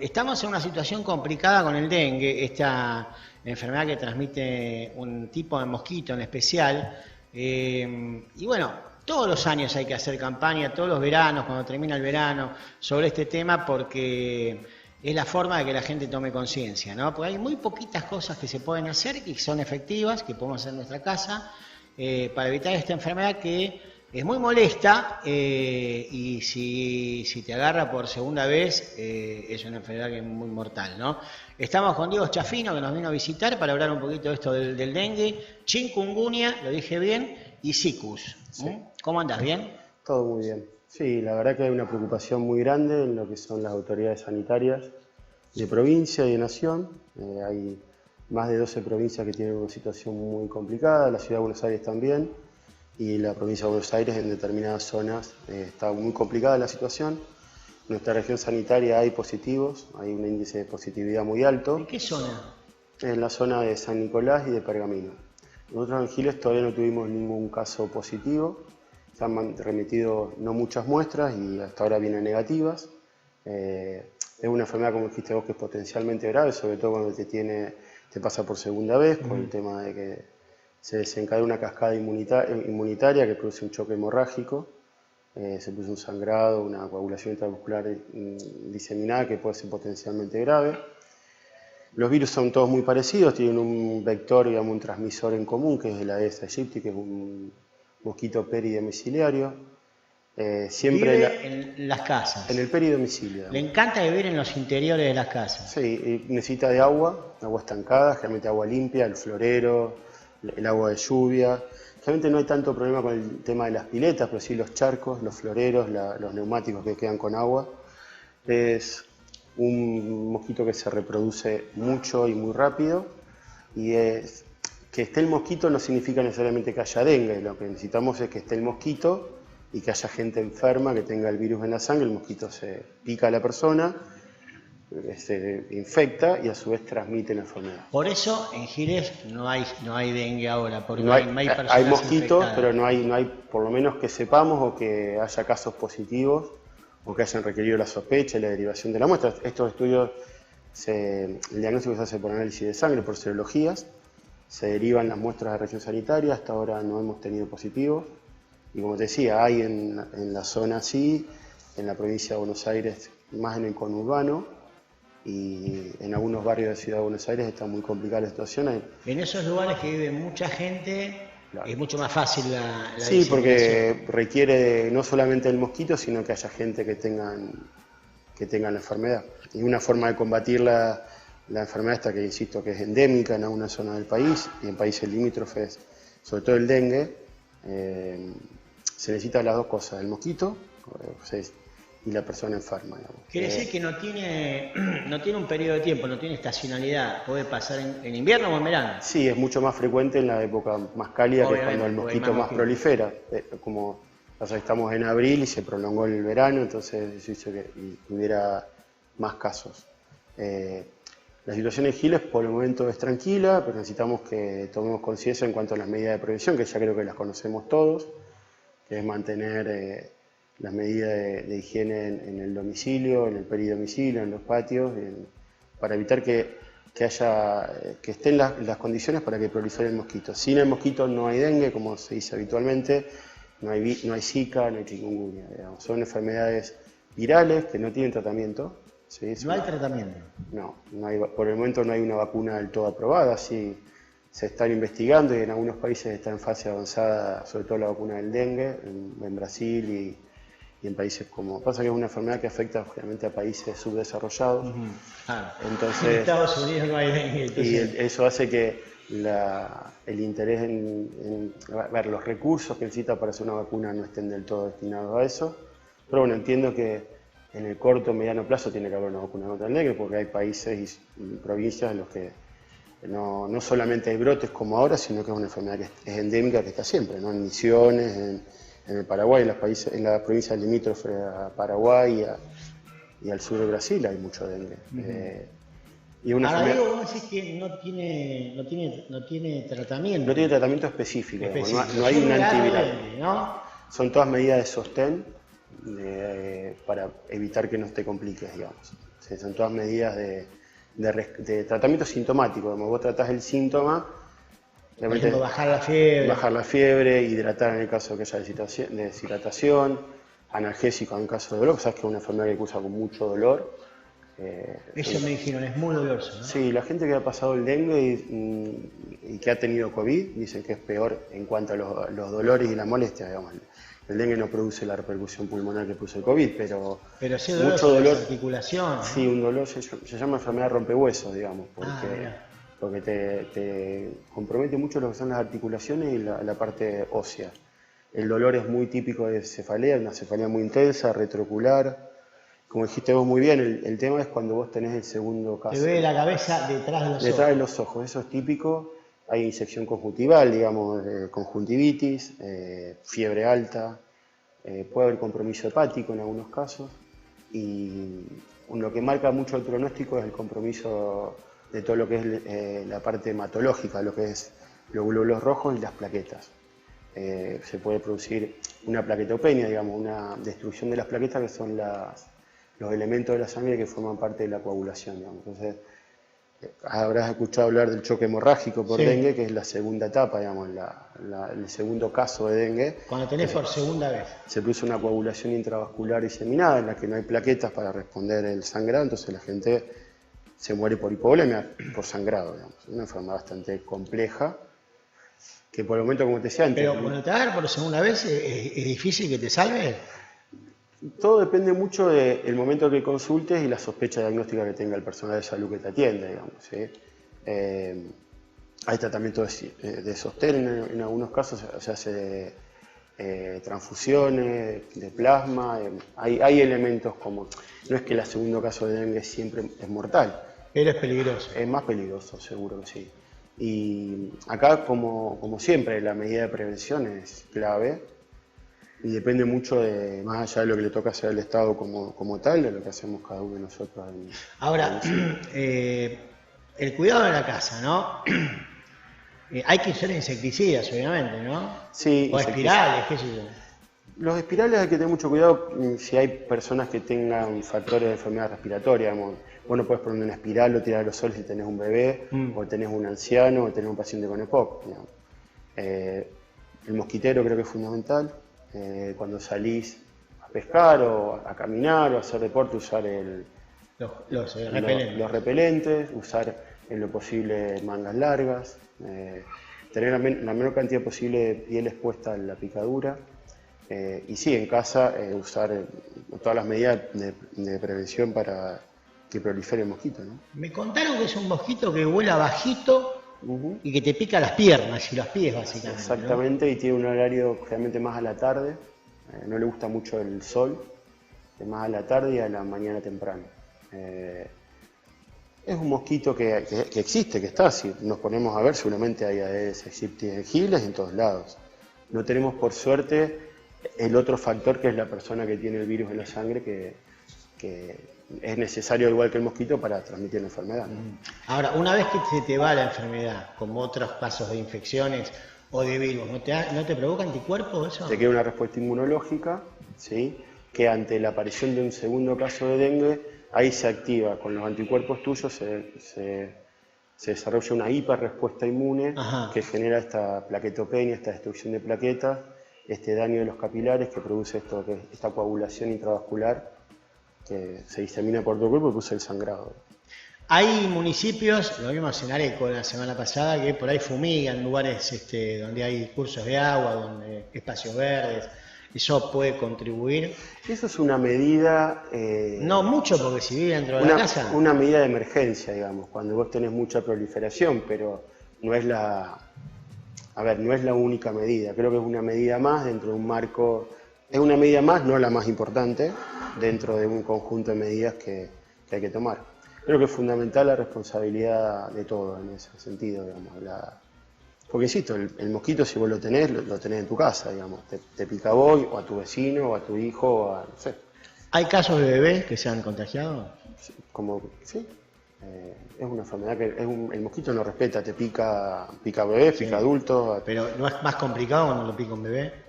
Estamos en una situación complicada con el dengue, esta enfermedad que transmite un tipo de mosquito en especial. Y bueno, todos los años hay que hacer campaña, todos los veranos, cuando termina el verano, sobre este tema porque es la forma de que la gente tome conciencia, ¿no? Porque hay muy poquitas cosas que se pueden hacer y que son efectivas, que podemos hacer en nuestra casa, para evitar esta enfermedad que es muy molesta y si te agarra por segunda vez es una enfermedad que es muy mortal, ¿no? Estamos con Diego Chafino que nos vino a visitar para hablar un poquito de esto del dengue, chikungunya, lo dije bien, y zika. Sí. ¿Cómo andás? ¿Bien? Todo muy bien. Sí, la verdad que hay una preocupación muy grande en lo que son las autoridades sanitarias de provincia y de nación. Hay más de 12 provincias que tienen una situación muy complicada, la ciudad de Buenos Aires también, y la provincia de Buenos Aires en determinadas zonas está muy complicada la situación. En nuestra región sanitaria hay positivos, hay un índice de positividad muy alto. ¿En qué zona? En la zona de San Nicolás y de Pergamino. Nosotros en Giles todavía no tuvimos ningún caso positivo, se han remitido no muchas muestras y hasta ahora vienen negativas. Es una enfermedad, como dijiste vos, que es potencialmente grave, sobre todo cuando te pasa por segunda vez, por el tema de que se desencadena una cascada inmunitaria que produce un choque hemorrágico, se produce un sangrado, una coagulación intramuscular diseminada que puede ser potencialmente grave. Los virus son todos muy parecidos, tienen un vector, digamos, un transmisor en común, que es el Aedes aegypti, que es un mosquito peridomiciliario. Vive en las casas. En el peridomicilio. Le encanta vivir en los interiores de las casas. Sí, necesita de agua estancada, generalmente agua limpia, el florero, el agua de lluvia. Realmente no hay tanto problema con el tema de las piletas, pero sí los charcos, los floreros, los neumáticos que quedan con agua. Es un mosquito que se reproduce mucho y muy rápido, y que esté el mosquito no significa necesariamente que haya dengue. Lo que necesitamos es que esté el mosquito y que haya gente enferma que tenga el virus en la sangre. El mosquito se pica a la persona, se infecta y a su vez transmite la enfermedad. Por eso en Giles no hay dengue ahora, porque no hay personas hay mosquitos, infectadas. pero no hay, por lo menos que sepamos, o que haya casos positivos, o que hayan requerido la sospecha y la derivación de la muestra. Estos estudios, el diagnóstico se hace por análisis de sangre, por serologías, se derivan las muestras de región sanitaria. Hasta ahora no hemos tenido positivos, y como te decía, hay en la zona sí, en la provincia de Buenos Aires, más en el conurbano, y en algunos barrios de Ciudad de Buenos Aires está muy complicada la situación. En esos lugares que vive mucha gente, claro, es mucho más fácil la sí, porque requiere no solamente el mosquito, sino que haya gente que tengan la enfermedad. Y una forma de combatir la enfermedad esta, que insisto que es endémica en alguna zona del país y en países limítrofes, sobre todo el dengue, se necesitan las dos cosas, el mosquito y la persona enferma. Digamos. Quiere decir que no tiene un periodo de tiempo, no tiene estacionalidad, puede pasar en invierno o en verano. Sí, es mucho más frecuente en la época más cálida, obviamente, que es cuando el mosquito más prolifera. Como estamos en abril y se prolongó el verano, entonces eso hizo que hubiera más casos. La situación en Giles por el momento es tranquila, pero necesitamos que tomemos conciencia en cuanto a las medidas de prevención, que ya creo que las conocemos todos, que es mantener las medidas de higiene en el domicilio, en el peridomicilio, en los patios, para evitar que estén las condiciones para que prolifere el mosquito. Sin el mosquito no hay dengue, como se dice habitualmente, no hay zika, no hay chikungunya. Digamos. Son enfermedades virales que no tienen tratamiento. ¿Sí? ¿No hay tratamiento? No hay, por el momento no hay una vacuna del todo aprobada. Sí, se están investigando y en algunos países está en fase avanzada, sobre todo la vacuna del dengue, en Brasil y en países como... Pasa que es una enfermedad que afecta generalmente a países subdesarrollados. Claro. Entonces, en Estados Unidos no hay dengue. Entonces... Y eso hace que el interés en ver los recursos que necesita para hacer una vacuna no estén del todo destinados a eso. Pero bueno, entiendo que en el corto o mediano plazo tiene que haber una vacuna contra el dengue, porque hay países y provincias en los que no solamente hay brotes como ahora, sino que es una enfermedad que es endémica, que está siempre, ¿no? En Misiones, en el Paraguay, en las provincias limítrofes a Paraguay y al sur de Brasil hay mucho dengue. Y una ahora digo, vos decís que no tiene tratamiento. No tiene tratamiento específico. No hay un antiviral. ¿No? Son todas medidas de sostén para evitar que no te compliques, digamos. Son todas medidas de tratamiento sintomático. Como vos tratás el síntoma, por ejemplo, bajar la fiebre. Bajar la fiebre, hidratar en el caso de que haya deshidratación, analgésico en caso de dolor. Sabes que es una enfermedad que cursa con mucho dolor. Eso me dijeron, es muy doloroso, ¿no? Sí, la gente que ha pasado el dengue y que ha tenido COVID dicen que es peor en cuanto a los dolores y la molestia, digamos. El dengue no produce la repercusión pulmonar que produce el COVID, pero sí mucho dolor, articulación, ¿no? Sí, un dolor se llama enfermedad rompehuesos, digamos, porque te compromete mucho lo que son las articulaciones y la parte ósea. El dolor es muy típico de cefalea, una cefalea muy intensa, retroocular. Como dijiste vos muy bien, el tema es cuando vos tenés el segundo caso. Te duele la cabeza detrás de los ojos. Detrás de los ojos, eso es típico. Hay insección conjuntival, digamos, conjuntivitis, fiebre alta, puede haber compromiso hepático en algunos casos. Y lo que marca mucho el pronóstico es el compromiso de todo lo que es la parte hematológica, lo que es los glóbulos rojos y las plaquetas. Se puede producir una plaquetopenia, digamos, una destrucción de las plaquetas, que son los elementos de la sangre que forman parte de la coagulación, digamos. Entonces, habrás escuchado hablar del choque hemorrágico por dengue, que es la segunda etapa, digamos, el segundo caso de dengue. Cuando tenés por segunda vez. Se produce una coagulación intravascular diseminada en la que no hay plaquetas para responder el sangrado, entonces la gente se muere por hipovolemia, por sangrado, digamos. Es una enfermedad bastante compleja, que por el momento, como te decía antes... Pero cuando te agarra por segunda vez, ¿es difícil que te salve? Todo depende mucho del momento que consultes y la sospecha diagnóstica que tenga el personal de salud que te atiende, digamos, ¿sí? Hay tratamiento de sostén en algunos casos, se hace transfusiones de plasma, hay elementos como... No es que el segundo caso de dengue siempre es mortal. Pero es peligroso. Es más peligroso, seguro que sí. Y acá, como siempre, la medida de prevención es clave. Y depende mucho más allá de lo que le toca hacer al Estado como tal, de lo que hacemos cada uno de nosotros. Ahora, el cuidado de la casa, ¿no? Hay que usar insecticidas, obviamente, ¿no? Sí. O espirales, qué sé yo. Los espirales hay que tener mucho cuidado si hay personas que tengan factores de enfermedad respiratoria. Digamos. Vos no podés poner una espiral o tirar a los soles si tenés un bebé, o tenés un anciano, o tenés un paciente con EPOC. El mosquitero creo que es fundamental. Cuando salís a pescar o a caminar o a hacer deporte, usar los repelentes, usar en lo posible mangas largas, tener la menor cantidad posible de piel expuesta a la picadura. Y sí, en casa usar todas las medidas de prevención para que prolifere el mosquito, ¿no? Me contaron que es un mosquito que vuela bajito y que te pica las piernas y los pies, básicamente. Exactamente, ¿no? Y tiene un horario generalmente más a la tarde, no le gusta mucho el sol, más a la tarde y a la mañana temprano. Es un mosquito que existe, que está, si nos ponemos a ver, seguramente hay Aedes aegypti en todos lados. No tenemos, por suerte, el otro factor que es la persona que tiene el virus en la sangre, que es necesario, igual que el mosquito, para transmitir la enfermedad, ¿no? Ahora, una vez que se te va la enfermedad, como otros casos de infecciones o de virus, ¿no te provoca anticuerpos eso? Te queda una respuesta inmunológica, ¿sí? Que ante la aparición de un segundo caso de dengue, ahí se activa con los anticuerpos tuyos, se desarrolla una hiperrespuesta inmune que genera esta plaquetopenia, esta destrucción de plaquetas, este daño de los capilares que produce esta coagulación intravascular que se disemina por todo el cuerpo y produce el sangrado. Hay municipios, lo vimos en Areco la semana pasada, que por ahí fumigan lugares donde hay cursos de agua, donde espacios verdes. ¿Eso puede contribuir? Eso es una medida... no mucho, porque si vive dentro de la casa... Una medida de emergencia, digamos, cuando vos tenés mucha proliferación, pero no es no es la única medida. Creo que es una medida más dentro de un marco... Es una medida más, no la más importante, dentro de un conjunto de medidas que hay que tomar. Creo que es fundamental la responsabilidad de todos en ese sentido, digamos. Porque insisto, el mosquito, si vos lo tenés en tu casa, digamos. Te pica a vos, o a tu vecino, o a tu hijo, o a... no sé. ¿Hay casos de bebés que se han contagiado? Sí. Es una enfermedad que el mosquito no respeta, te pica bebés, pica adultos. Pero ¿no es más complicado cuando lo pica un bebé?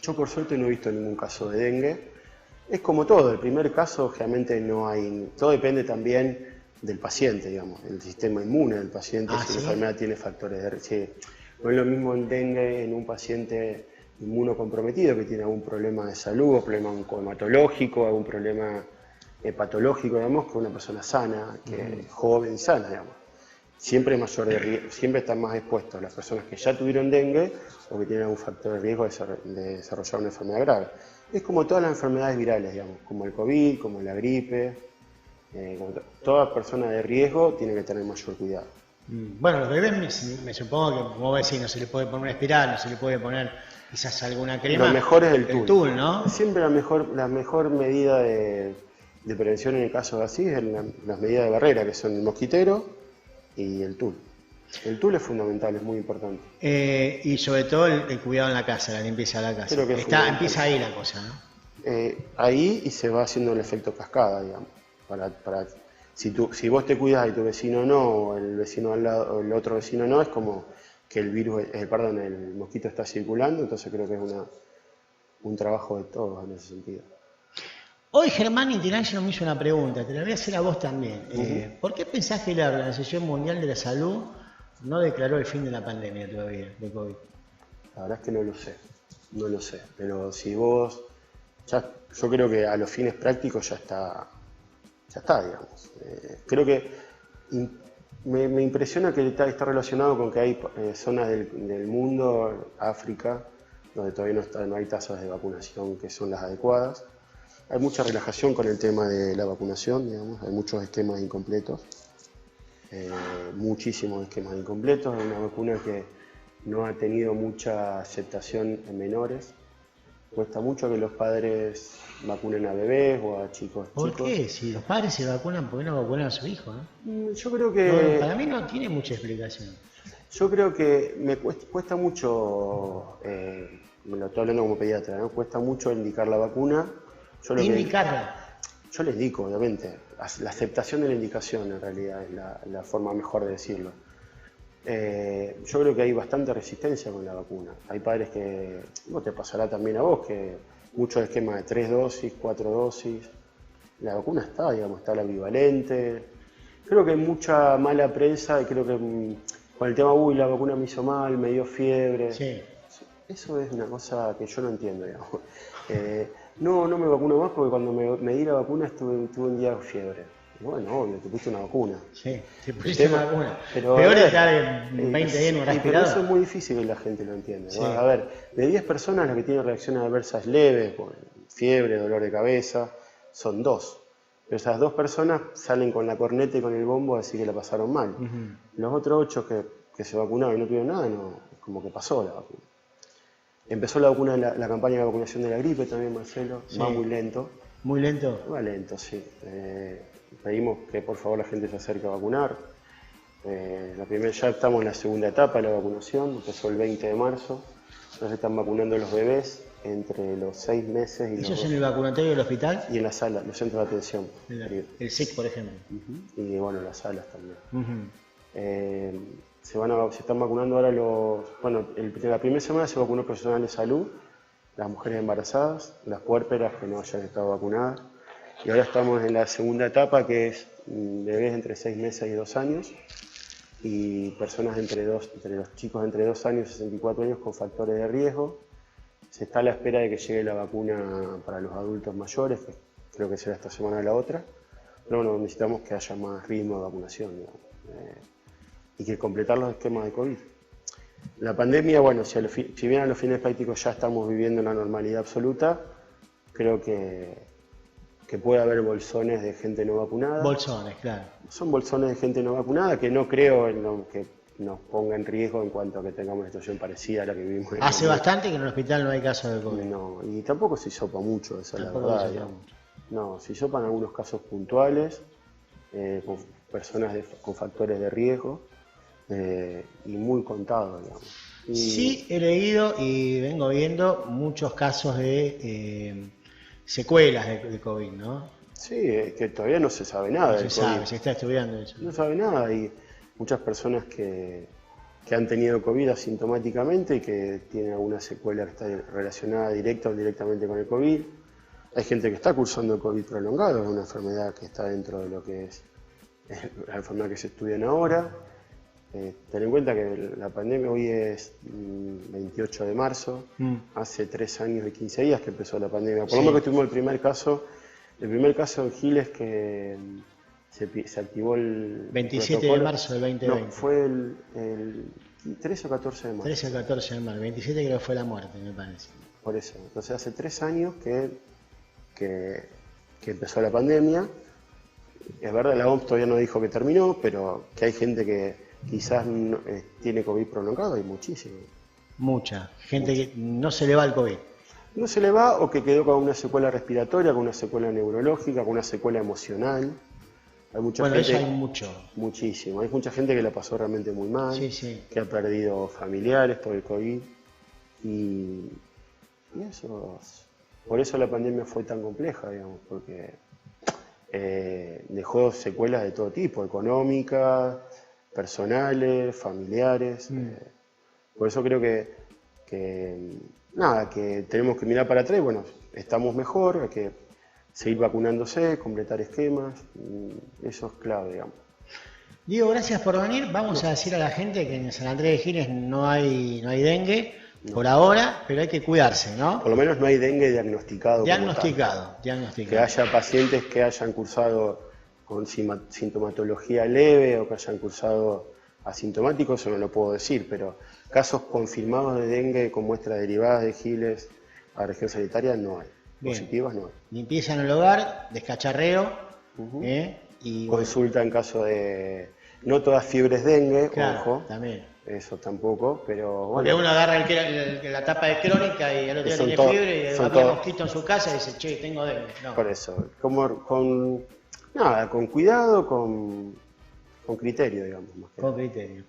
Yo por suerte no he visto ningún caso de dengue. Es como todo, el primer caso generalmente no hay, todo depende también del paciente, digamos, el sistema inmune del paciente, si la enfermedad tiene factores de riesgo. Sí. No es lo mismo en dengue en un paciente inmunocomprometido que tiene algún problema de salud, o problema oncohematológico, algún problema patológico, digamos, que una persona sana, que es joven y sana, digamos. Siempre es mayor de riesgo, siempre están más expuestos las personas que ya tuvieron dengue o que tienen algún factor de riesgo de desarrollar una enfermedad grave. Es como todas las enfermedades virales, digamos, como el COVID, como la gripe. Toda persona de riesgo tiene que tener mayor cuidado. Bueno, los bebés me supongo que, como decís, no se le puede poner una espiral, no se le puede poner quizás alguna crema. Lo mejor es el tul, ¿no? Siempre la mejor medida de prevención en el caso de así es las medidas de barrera, que son el mosquitero y el tul. El tul es fundamental, es muy importante. Y sobre todo el cuidado en la casa, la limpieza de la casa. Empieza ahí la cosa, ¿no? Ahí y se va haciendo el efecto cascada, digamos. Si vos te cuidas y tu vecino no, o el vecino al lado, o el otro vecino no, es como que el mosquito está circulando, entonces creo que es un trabajo de todos en ese sentido. Hoy Germán International me hizo una pregunta, te la voy a hacer a vos también. ¿Por qué pensás que la Organización Mundial de la Salud no declaró el fin de la pandemia todavía, de COVID? La verdad es que no lo sé, pero si vos, yo creo que a los fines prácticos ya está, digamos. Creo que me impresiona que está relacionado con que hay zonas del mundo, África, donde todavía no hay tasas de vacunación que son las adecuadas. Hay mucha relajación con el tema de la vacunación, digamos. Hay muchos esquemas incompletos, muchísimos esquemas incompletos. Hay una vacuna que no ha tenido mucha aceptación en menores. Cuesta mucho que los padres vacunen a bebés o a chicos. ¿Por qué? Si los padres se vacunan, ¿por qué no vacunan a su hijo? Yo creo que... para mí no tiene mucha explicación. Yo creo que me cuesta mucho, me lo estoy hablando como pediatra, ¿no? Cuesta mucho indicar la vacuna. ¿Indicarla? Yo les indico, obviamente. La aceptación de la indicación en realidad es la forma mejor de decirlo. Yo creo que hay bastante resistencia con la vacuna. Hay padres que, te pasará también a vos, que muchos esquemas de 3 dosis, 4 dosis. La vacuna está, digamos, está la bivalente. Creo que hay mucha mala prensa y creo que con el tema, la vacuna me hizo mal, me dio fiebre. Sí. Eso es una cosa que yo no entiendo, digamos. No me vacuno más porque cuando me di la vacuna tuve un día de fiebre. Y bueno, obvio, te pusiste una vacuna. Sí, te pusiste una vacuna. Pero, peor es estar 20 días en un respirador. Pero eso es muy difícil que la gente lo entienda. Sí. A ver, de 10 personas las que tienen reacciones adversas leves, fiebre, dolor de cabeza, son 2. Pero esas 2 personas salen con la corneta y con el bombo a decir que la pasaron mal. Los otros 8 que se vacunaron y no tuvieron nada, es como que pasó la vacuna. Empezó la campaña de vacunación de la gripe también, Marcelo, va muy lento. ¿Muy lento? Va lento, sí. Pedimos que por favor la gente se acerque a vacunar. Ya estamos en la segunda etapa de la vacunación, empezó el 20 de marzo. Ya se están vacunando los bebés entre los 6 meses y los... ¿Eso es en el vacunatorio del hospital? Y en la sala, los centros de atención. El SIC, por ejemplo. Y bueno, las salas también. Se están vacunando ahora la primera semana se vacunó personal de salud, las mujeres embarazadas, las puérperas que no hayan estado vacunadas. Y ahora estamos en la segunda etapa, que es bebés entre 6 meses y 2 años y personas entre los chicos entre 2 años y 64 años con factores de riesgo. Se está a la espera de que llegue la vacuna para los adultos mayores, que creo que será esta semana o la otra. Pero bueno, necesitamos que haya más ritmo de vacunación, digamos, y que completar los esquemas de COVID. La pandemia, si bien a los fines prácticos ya estamos viviendo una normalidad absoluta, creo que puede haber bolsones de gente no vacunada. Bolsones, claro. Son bolsones de gente no vacunada que no creo que nos ponga en riesgo en cuanto a que tengamos una situación parecida a la que vivimos en Hace bastante que en el hospital no hay casos de COVID. No, y tampoco se hisopa mucho, esa es la verdad. No, se hisopan algunos casos puntuales, con personas con factores de riesgo, y muy contados, digamos. Sí, he leído y vengo viendo muchos casos de secuelas de COVID, ¿no? Sí, que todavía no se sabe nada. No se sabe, se está estudiando eso. No sabe nada, y muchas personas que han tenido COVID asintomáticamente y que tienen alguna secuela que está relacionada directa o indirectamente con el COVID. Hay gente que está cursando COVID prolongado, es una enfermedad que está dentro de lo que es la enfermedad que se estudian ahora. Ten en cuenta que la pandemia hoy es 28 de marzo, hace 3 años y 15 días que empezó la pandemia. Por lo menos que tuvimos el primer caso en Giles que se activó el 27 protocolo. de marzo del 2020. No, fue el 13 o 14 de marzo. 13 o 14 de marzo, 27 creo que fue la muerte, me parece. Por eso, entonces hace 3 años que empezó la pandemia. Es verdad, la OMS todavía no dijo que terminó, pero que hay gente que quizás tiene COVID prolongado, hay muchísimo. Mucha gente que no se le va el COVID. No se le va o que quedó con una secuela respiratoria, con una secuela neurológica, con una secuela emocional. Hay mucha Bueno, gente, eso hay mucho. Muchísimo. Hay mucha gente que la pasó realmente muy mal, que ha perdido familiares por el COVID. Y eso, por eso la pandemia fue tan compleja, digamos, porque dejó secuelas de todo tipo, económicas, personales, familiares. Por eso creo que tenemos que mirar para atrás y bueno, estamos mejor, hay que seguir vacunándose, completar esquemas, eso es clave, digamos. Diego, gracias por venir. Vamos a decir a la gente que en San Andrés de Giles no hay dengue por ahora, pero hay que cuidarse, ¿no? Por lo menos no hay dengue diagnosticado. Diagnosticado. Que haya pacientes que hayan cursado con sintomatología leve o que hayan cursado asintomáticos, eso no lo puedo decir, pero casos confirmados de dengue con muestras derivadas de Giles a región sanitaria no hay. Bien. Positivas no hay. Limpieza en el hogar, descacharreo, y consulta en caso de... No todas fiebres dengue, claro, ojo. También. Eso tampoco, pero bueno. Porque uno agarra la tapa de crónica y el otro día tiene fiebre y había mosquito en su casa y dice, che, tengo dengue. No. Por eso, con cuidado, con criterio, digamos. Más que con criterio.